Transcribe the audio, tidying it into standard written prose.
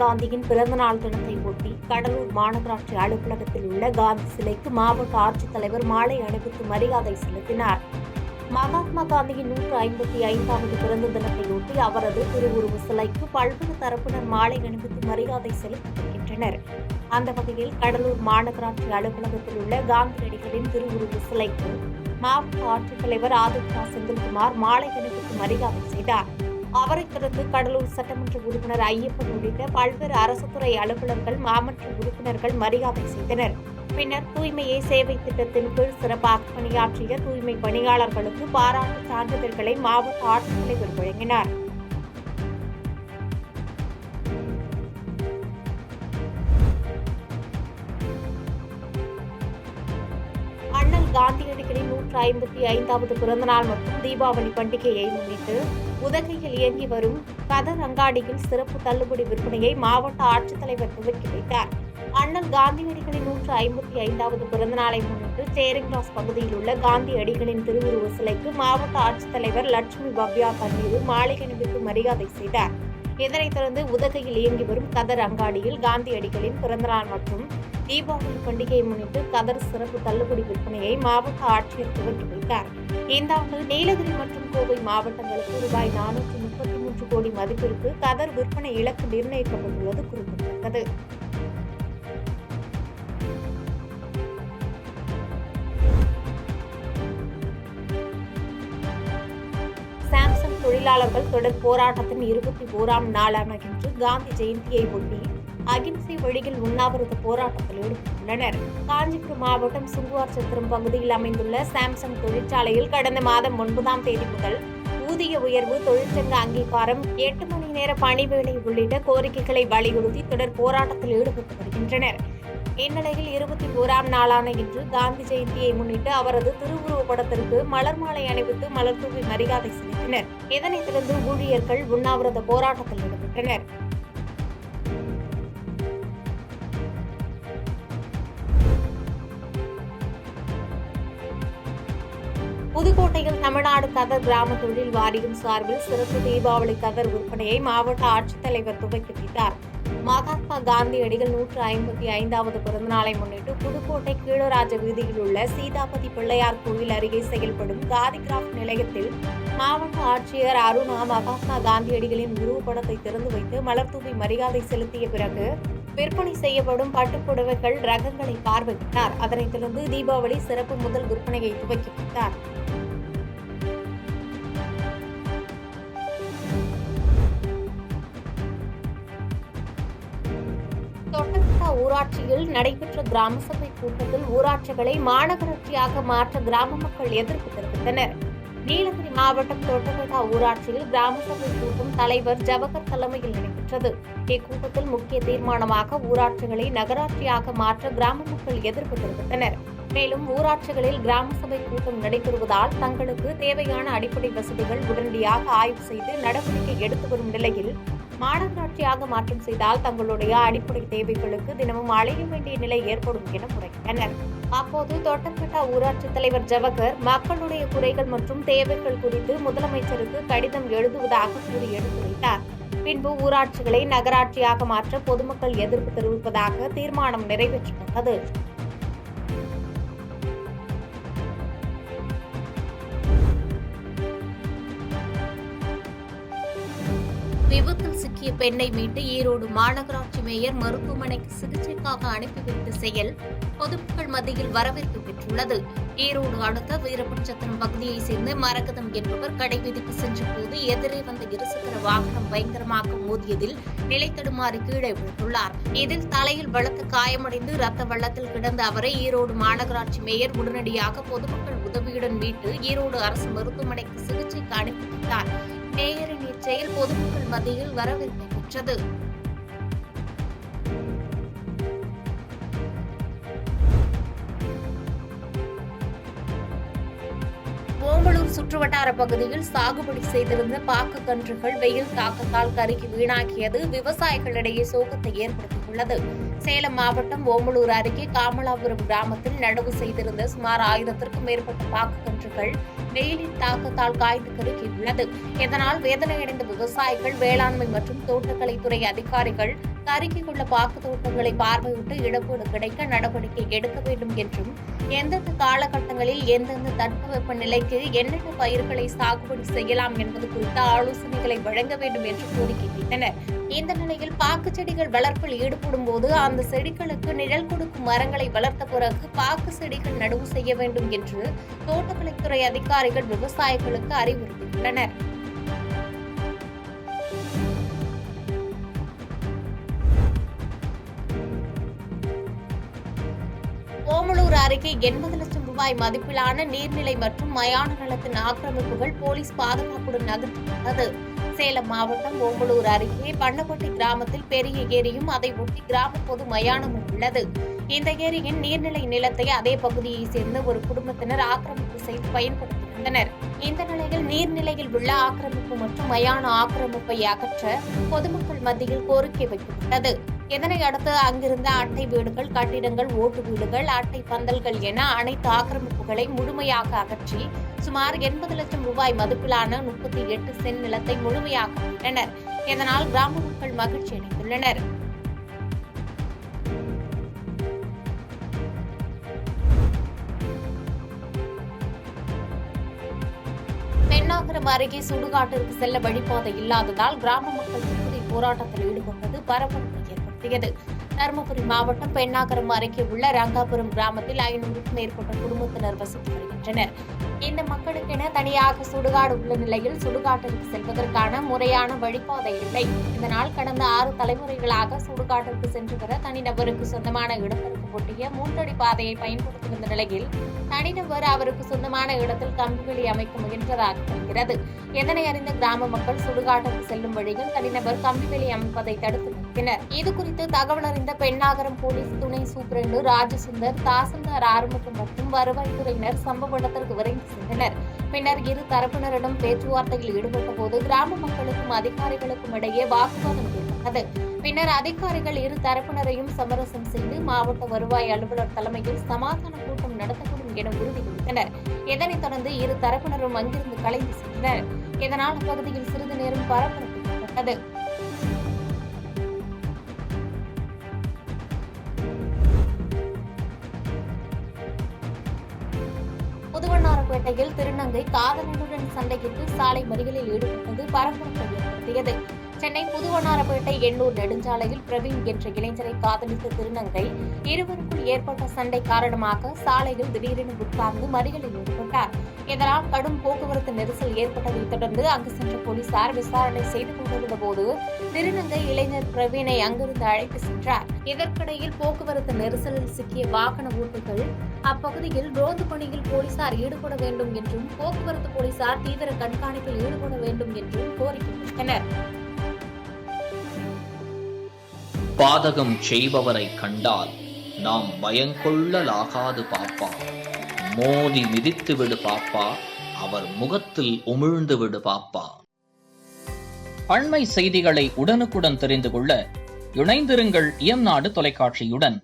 காந்தியின் பிறந்தநாள் தினத்தை ஒட்டி கடலூர் மாநகராட்சி அலுவலகத்தில் உள்ள காந்தி சிலைக்கு மாவட்ட ஆட்சித்தலைவர் மாலை அணிவித்து மரியாதை செலுத்தினார். மகாத்மா காந்தியின் 155வது பிறந்த தினத்தையொட்டி அவரது திருவுருவ சிலைக்கு பல்வேறு தரப்பினர் மாலை அணிவித்து மரியாதை செலுத்தி வருகின்றனர். அந்த வகையில் கடலூர் மாநகராட்சி அலுவலகத்தில் உள்ள காந்தியடிகளின் திருவுருவ சிலைக்கு மாவட்ட ஆட்சித்தலைவர் ஆதித்யா செந்தில்குமார் மாலை அணிவித்து மரியாதை செய்தார். அவரைத் தொடர்ந்து கடலூர் சட்டமன்ற உறுப்பினர் ஐயப்பன் உள்ளிட்ட பல்வேறு அரசு துறை அலுவலர்கள், மாமன்ற உறுப்பினர்கள் மரியாதை செய்தனர். பின்னர் தூய்மையே சேவை திட்டத்தின் கீழ் சிறப்பாக பணியாற்றிய தூய்மை பணியாளர்களுக்கு பாராட்டு சான்றிதழ்களை மாவட்ட ஆட்சித்தலைவர் வழங்கினார். அண்ணல் காந்தியடிகளின் 155வது பிறந்தநாள் மற்றும் தீபாவளி பண்டிகையை முன்னிட்டு உதகையில் இயங்கி வரும் கதர் அங்காடியில் சிறப்பு தள்ளுபடி விற்பனையை மாவட்ட ஆட்சித்தலைவர் துவக்கி வைத்தார். அண்ணல் காந்தியடிகளின் 155வது பிறந்தநாளை முன்னிட்டு சேரிங் கிராஸ் பகுதியில் உள்ள காந்தியடிகளின் திருவுருவ சிலைக்கு மாவட்ட ஆட்சித்தலைவர் லட்சுமி பவ்யா தண்ணீர் மாலை அணிவித்து மரியாதை செய்தார். இதனைத் தொடர்ந்து உதகையில் இயங்கி வரும் கதர் அங்காடியில் காந்தியடிகளின் பிறந்தநாள் மற்றும் தீபாவளி பண்டிகையை முன்னிட்டு கதர் சிறப்பு தள்ளுபடி விற்பனையை மாவட்ட ஆட்சியர் துவக்கி வைத்தார். இந்த ஆண்டு நீலகிரி மற்றும் கோவை மாவட்டங்களுக்கு ரூபாய் 433 கோடி மதிப்பிற்கு கதர் விற்பனை இலக்கு நிர்ணயிக்கப்பட்டுள்ளது குறிப்பிடத்தக்கது. சாம்சங் தொழிலாளர்கள் தொடர் போராட்டத்தின் 21ஆம் நாளான இன்று காந்தி ஜெயந்தியை ஒட்டி அகிம்சை வழியில் உண்ணாவிரத போராட்டத்தில் ஈடுபட்டுள்ளனர். காஞ்சிபுரம் மாவட்டம் சுங்குவார் சத்திரம் பகுதியில் அமைந்துள்ள சாம்சங் தொழிற்சாலையில் கடந்த மாதம் 9ஆம் தேதி முதல் ஊதிய உயர்வு, தொழிற்சங்க அங்கீகாரம், 8 மணி நேர பணிவேளை உள்ளிட்ட கோரிக்கைகளை வலியுறுத்தி தொடர் போராட்டத்தில் ஈடுபட்டு வருகின்றனர். இந்நிலையில் 21ஆம் நாளான இன்று காந்தி ஜெயந்தியை முன்னிட்டு அவரது திருவுருவப் படத்திற்கு மலர் மாலை அணிவித்து மலர் தூவி மரியாதை செலுத்தினர். இதனைத் தொடர்ந்து ஊழியர்கள் உண்ணாவிரத போராட்டத்தில் ஈடுபட்டனர். புதுக்கோட்டையில் தமிழ்நாடு கதர் கிராம தொழில் வாரியம் சார்பில் சிறப்பு தீபாவளி கதர் விற்பனையை மாவட்ட ஆட்சித்தலைவர் துவக்கி வைத்தார். மகாத்மா காந்தியடிகள் 155வது பிறந்தநாளை முன்னிட்டு புதுக்கோட்டை கீழராஜ வீதியில் உள்ள சீதாபதி பிள்ளையார் கோயில் அருகே செயல்படும் காதி கிராஃப்ட் நிலையத்தில் மாவட்ட ஆட்சியர் அருணா மகாத்மா காந்தியடிகளின் உருவப்படத்தை திறந்து வைத்து மலர் தூவி மரியாதை செலுத்திய பிறகு விற்பனை செய்யப்படும் பட்டுப்புடவைகள் ரகங்களை பார்வையிட்டார். அதனைத் தொடர்ந்து தீபாவளி சிறப்பு முதல் விற்பனையை துவக்கி வைத்தார். தொட்டபெட்டா ஊராட்சியில் நடைபெற்ற கிராம சபை கூட்டத்தில் ஊராட்சிகளை மாநகராட்சியாக மாற்ற கிராம மக்கள் எதிர்ப்பு தெரிவித்தனர். நீலகிரி மாவட்டம் தொட்டபெட்டா ஊராட்சியில் கிராம சபை கூட்டம் தலைவர் ஜவஹர் தலைமையில் நடைபெற்றது. இக்கூட்டத்தில் முக்கிய தீர்மானமாக ஊராட்சிகளை நகராட்சியாக மாற்ற கிராம மக்கள் எதிர்ப்பு தெரிவித்தனர். மேலும் ஊராட்சிகளில் கிராம சபை கூட்டம் நடைபெறுவதால் தங்களுக்கு தேவையான அடிப்படை வசதிகள் உடனடியாக ஆய்வு செய்து நடவடிக்கை எடுத்து வரும் நிலையில் மாநகராட்சியாக மாற்றம் செய்தால் தங்களுடைய அடிப்படை தேவைகளுக்கு தினமும் அலைய வேண்டிய நிலை ஏற்படும் என முறையிட்டனர். அப்போது தொட்டபெட்டா ஊராட்சி தலைவர் ஜவஹர் மக்களுடைய குறைகள் மற்றும் தேவைகள் குறித்து முதலமைச்சருக்கு கடிதம் எழுதுவதாக கூறி எடுத்துரைத்தார். பின்பு ஊராட்சிகளை நகராட்சியாக மாற்ற பொதுமக்கள் எதிர்ப்பு தெரிவிப்பதாக தீர்மானம் நிறைவேற்றப்பட்டது. விபத்தில் சிக்கிய பெண்ணை மீட்டு ஈரோடு மாநகராட்சி மேயர் மருத்துவமனைக்கு சிகிச்சைக்காக அனுப்பி வைத்த செயல் பொதுமக்கள் மத்தியில் வரவேற்பு பெற்றுள்ளது. ஈரோடு அடுத்த வீரபட்சத்திரம் பகுதியைச் சேர்ந்த மரகதம் என்பவர் கடைவீதிக்கு சென்றபோது எதிரே வந்த இருசக்கர வாகனம் பயங்கரமாக மோதியதில் நிலை தடுமாறி கீழே விழுந்துள்ளார். இதில் தலையில் பலத்த காயமடைந்து ரத்த வெள்ளத்தில் கிடந்த அவரை ஈரோடு மாநகராட்சி மேயர் உடனடியாக பொதுமக்கள் உதவியுடன் மீட்டு ஈரோடு அரசு மருத்துவமனைக்கு சிகிச்சைக்கு அனுப்பி வைத்தார். மேயரின் இச்செயல் பொதுமக்கள் மத்தியில் வரவேற்பை பெற்றது. ஓமலூர் சுற்றுவட்டார பகுதியில் சாகுபடி செய்திருந்த பாக்கு கன்றுகள் வெயில் தாக்கத்தால் கருகி வீணாக்கியது விவசாயிகளிடையே சோகத்தை ஏற்படுத்தியுள்ளது. சேலம் மாவட்டம் ஓமலூர் அருகே காமலாபுரம் கிராமத்தில் நடவு செய்திருந்த சுமார் 1000க்கும் மேற்பட்ட பாக்கு கன்றுகள் வெயிலின் தாக்கத்தால் காய்ந்து கருகியுள்ளது. இதனால் வேதனையடைந்த விவசாயிகள், வேளாண்மை மற்றும் தோட்டக்கலைத்துறை அதிகாரிகள் அருகே உள்ள பாக்கு தோட்டங்களை பார்வையிட்டு இழப்பீடு கிடைக்க நடவடிக்கை எடுக்க வேண்டும் என்றும், எந்தெந்த காலகட்டங்களில் எந்தெந்த தட்பவெப்ப நிலைக்கு என்னென்ன பயிர்களை சாகுபடி செய்யலாம் என்பது குறித்த ஆலோசனைகளை வழங்க வேண்டும் என்று கோரிக்கை வைத்தனர். இந்த நிலையில் பாக்கு செடிகள் வளர்ப்பில் ஈடுபடும் போது அந்த செடிகளுக்கு நிழல் கொடுக்கும் மரங்களை வளர்த்த பிறகு பாக்கு செடிகள் நடவு செய்ய வேண்டும் என்று தோட்டக்கலைத்துறை அதிகாரிகள் விவசாயிகளுக்கு அறிவுறுத்தியுள்ளனர். ஓமலூர் அருகே 80 லட்சம் ரூபாய் மதிப்பிலான நீர்நிலை மற்றும் மயான நிலத்தின் ஆக்கிரமிப்புகள் போலீஸ் பாதுகாப்புடன் அகற்றப்பட்டது. சேலம் மாவட்டம் ஓமலூர் அருகே பண்ணப்பட்டி கிராமத்தில் பெரிய ஏரியும் அதை ஒட்டி கிராம பொது மயானமும் உள்ளது. இந்த ஏரியின் நீர்நிலை நிலத்தை அதே பகுதியைச் சேர்ந்த ஒரு குடும்பத்தினர் ஆக்கிரமிப்பு செய்து பயன்படுத்தி வந்தனர். இந்த நிலையில் நீர்நிலையில் உள்ள ஆக்கிரமிப்பு மற்றும் மயான ஆக்கிரமிப்பை அகற்ற பொதுமக்கள் மத்தியில் கோரிக்கை வைக்கப்பட்டது. இதனையடுத்து அங்கிருந்த அட்டை வீடுகள், கட்டிடங்கள், ஓட்டு வீடுகள், அட்டை பந்தல்கள் என அனைத்து ஆக்கிரமிப்புகளை முழுமையாக அகற்றி சுமார் 80 லட்சம் ரூபாய் மதிப்பிலான 38 சென்ட் நிலத்தை முழுமையாக மீட்டனர். இதனால் கிராம மக்கள் மகிழ்ச்சி அடைந்துள்ளனர். பென்னாகரம் அருகே சுடுகாட்டிற்கு செல்ல வழிபாதை இல்லாததால் கிராம மக்கள் போராட்டத்தில் ஈடுபட்டது பரபரப்பை ஏற்படுத்தியது. தருமபுரி மாவட்டம் பென்னாகரம் அருகே உள்ள ரங்காபுரம் கிராமத்தில் 500க்கும் மேற்பட்ட குடும்பத்தினர் வசித்து வருகின்றனர். இந்த மக்களுக்கென தனியாக சுடுகாடு உள்ள நிலையில் சுடுகாட்டிற்கு செல்வதற்கான முறையான வழிபாதை இல்லை. இதனால் கடந்த 6 தலைமுறைகளாக சுடுகாட்டிற்கு சென்று வர தனிநபருக்கு சொந்தமான இடத்திற்கு ஒட்டிய 3 அடி பாதையை பயன்படுத்தி வந்த நிலையில் தனிநபர் அவருக்கு சொந்தமான இடத்தில் கம்பிவேலி அமைக்க முயன்றதாக தெரிகிறது. இதனை அறிந்த கிராம மக்கள் சுடுகாட்டிற்கு செல்லும் வழியில் தனிநபர் கம்பிவேலி அமைப்பதை தடுத்து நிறுத்தினர். இதுகுறித்து தகவல் அறிந்த பென்னாகரம் போலீஸ் துணை சூப்பரண்டு ராஜசுந்தர், தாசில்தார் ஆறுமுகம் மற்றும் வருவாய்த்துறையினர் சம்பவ இடத்திற்கு விரைந்து சென்றனர். பின்னர் இரு தரப்பினரிடம் பேச்சுவார்த்தையில் ஈடுபட்ட போது கிராம மக்களுக்கும் அதிகாரிகளுக்கும் இடையே வாக்குவாதம் ஏற்பட்டது. பின்னர் அதிகாரிகள் இரு தரப்பினரையும் சமரசம் செய்து மாவட்ட வருவாய் அலுவலர் தலைமையில் சமாதான கூட்டம் நடத்தப்படும் என உறுதியளித்தனர். இதனைத் தொடர்ந்து இரு தரப்பினரும் அங்கிருந்து கலைந்து சென்றனர். இதனால் அப்பகுதியில் சிறிது நேரம் பரபரப்பு ஏற்பட்டது. புதுவண்ணாரப்பேட்டையில் திருநங்கை காதலனுடன் சண்டையிட்டு சாலை மறியலில் ஈடுபட்டது பரபரப்பை ஏற்படுத்தியது. சென்னை புதுவண்ணாரப்பேட்டை எண்ணூர் நெடுஞ்சாலையில் பிரவீன் என்ற இளைஞரை காதலித்த திருநங்கை இருவருக்குள் ஏற்பட்ட சண்டை காரணமாக சாலையில் திடீரென உட்கார்ந்து மறியலில் ஈடுபட்டார். இதனால் கடும் போக்குவரத்து நெரிசல் ஏற்பட்டதை தொடர்ந்து அங்கு சென்ற போலீசார் விசாரணை செய்து கொண்டிருந்த போது திருநங்கை இளைஞர் பிரவீனை அங்கிருந்து அழைத்து சென்றார். இதற்கிடையில் போக்குவரத்து நெரிசலில் சிக்கிய வாகன ஓட்டிகள் அப்பகுதியில் ரோந்து பணியில் போலீசார் ஈடுபட வேண்டும் என்றும் போக்குவரத்து போலீசார் தீவிர கண்காணிப்பில் ஈடுபட வேண்டும் என்றும் கோரிக்கை விடுத்தனர். பாதகம் செய்பவரை கண்டால் நாம் பயங்கொள்ளலாகாது பாப்பா, மோதி மிதித்து விடு பாப்பா, அவர் முகத்தில் உமிழ்ந்து விடு பாப்பா. அண்மை செய்திகளை உடனுக்குடன் தெரிந்து கொள்ள இணைந்திருங்கள் இயம்நாடு தொலைக்காட்சியுடன்.